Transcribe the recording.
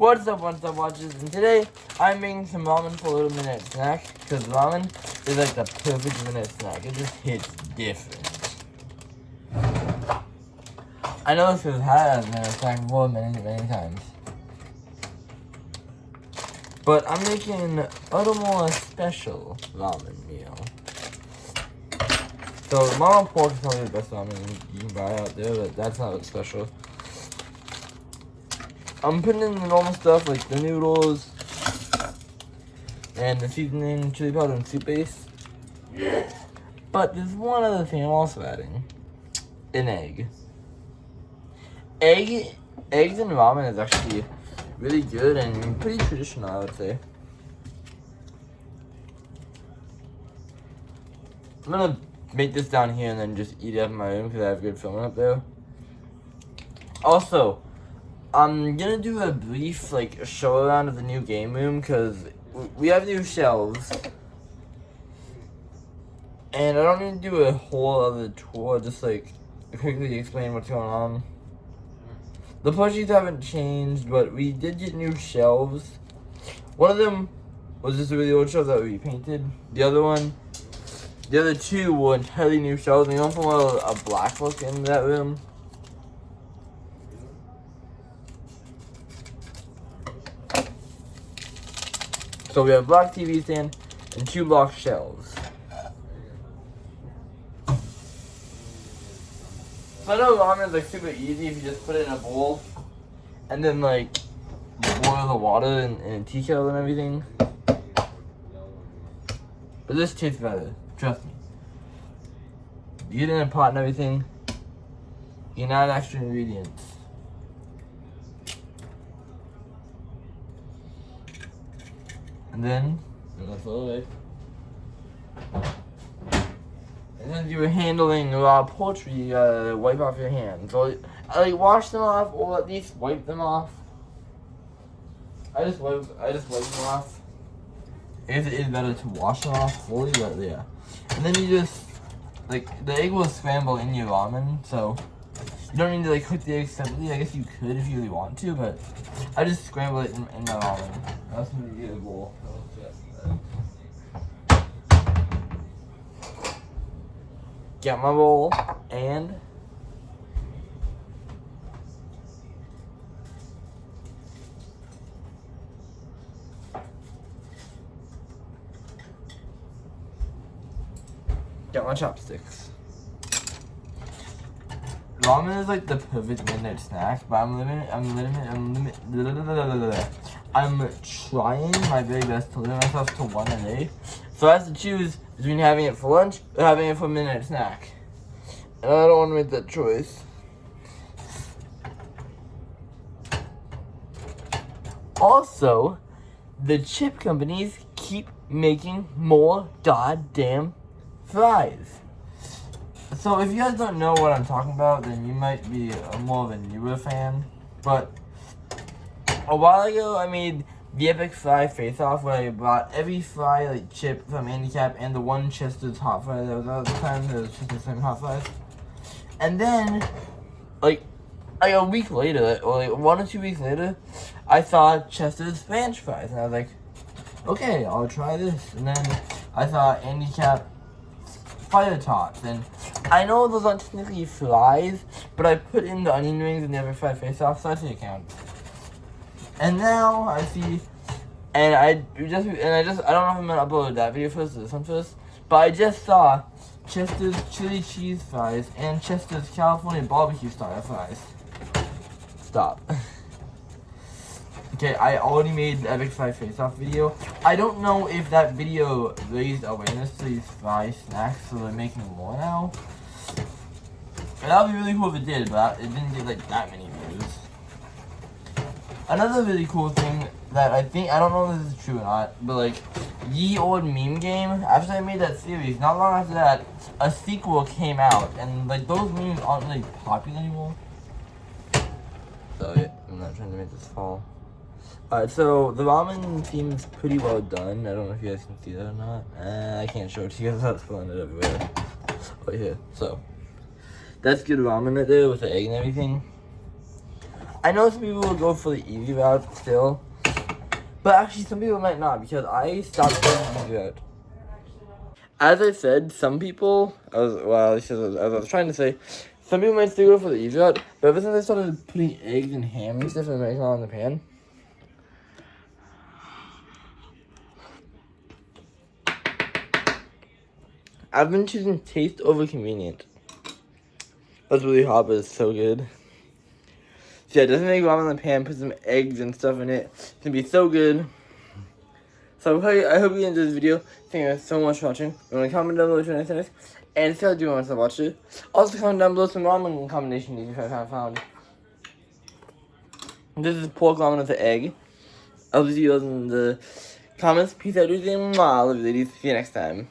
What's up, watchers? And today, I'm making some ramen for a little minute snack. Because ramen is like the perfect minute snack. It just hits different. I know this has had a minute snack before many times. But I'm making a little more special ramen meal. So, Mama Pork is probably the best ramen you can buy out there, but that's not what's special. I'm putting in the normal stuff like the noodles and the seasoning, chili powder, and soup base. But there's one other thing I'm also adding. An egg. Eggs in ramen is actually really good and pretty traditional, I would say. I'm gonna make this down here and then just eat it up in my room because I have good film up there. Also, I'm gonna do a brief show around of the new game room because we have new shelves. And I don't need to do a whole other tour, just quickly explain what's going on. The plushies haven't changed, but we did get new shelves. One of them was just a really old shelf that we painted. The other two were entirely new shelves. We went from a black look in that room. So we have black TV stand and two black shelves. So I know ramen is super easy if you just put it in a bowl and then boil the water in a tea kettle and everything. But this tastes better, trust me. You get it in a pot and everything. You can add extra ingredients. And then, as you're handling raw poultry, you gotta wipe off your hands. So, wash them off, or at least wipe them off. I just wipe them off. It is better to wash them off fully, but yeah. And then you just, the egg will scramble in your ramen, so you don't need to cook the egg separately. I guess you could if you really want to, but I just scramble it in my ramen. That's gonna be a bowl. Get my bowl and get my chopsticks. Ramen is the perfect midnight snack, but I'm trying my very best to limit myself to one a day. So I have to choose between having it for lunch or having it for a midnight snack. And I don't want to make that choice. Also, the chip companies keep making more goddamn fries. So if you guys don't know what I'm talking about, then you might be more of a newer fan. But a while ago, I made the Epic Fry Face-Off, where I bought every fry chip from Handicap and the one Chester's hot fry that was out at the time. There was Chester's same hot fries. And then, a week later, or 1 or 2 weeks later, I saw Chester's French fries, and I was like, okay, I'll try this. And then I saw Handicap Fire Tots, and I know those aren't technically fries, but I put in the onion rings and the Epic Fry Face-Off, so I think it counts. And now I see, and I don't know if I'm gonna upload that video first or this one first, but I just saw Chester's chili cheese fries and Chester's California barbecue style fries. Stop. Okay, I already made the Epic Fry Face-Off video. I don't know if that video raised awareness to these fry snacks, so they're making more now. And that would be really cool if it did, but it didn't get that many views. Another really cool thing that I don't know if this is true or not, but Ye Old Meme Game, after I made that series, not long after that, a sequel came out, and those memes aren't really popular anymore. So yeah, I'm not trying to make this fall. Alright, so the ramen seems pretty well done. I don't know if you guys can see that or not. I can't show it to you guys without spilling it everywhere. Right here. So that's good ramen right there with the egg and everything. I know some people will go for the easy route still, but actually some people might not, because I stopped doing the easy route. As I said, some people, as I was trying to say, some people might still go for the easy route, but ever since I started putting eggs and ham and stuff and making it on the pan, I've been choosing taste over convenient. That's really hot, but it's so good. So yeah, just make ramen in the pan, put some eggs and stuff in it. It's gonna be so good. So I hope you enjoyed this video. Thank you guys so much for watching. You want to comment down below if you want to this, and if you do want to watch it, also comment down below some ramen combination you found. This is pork ramen with the egg. I'll see you guys in the comments. Peace out, everything. I love you, ladies. See you next time.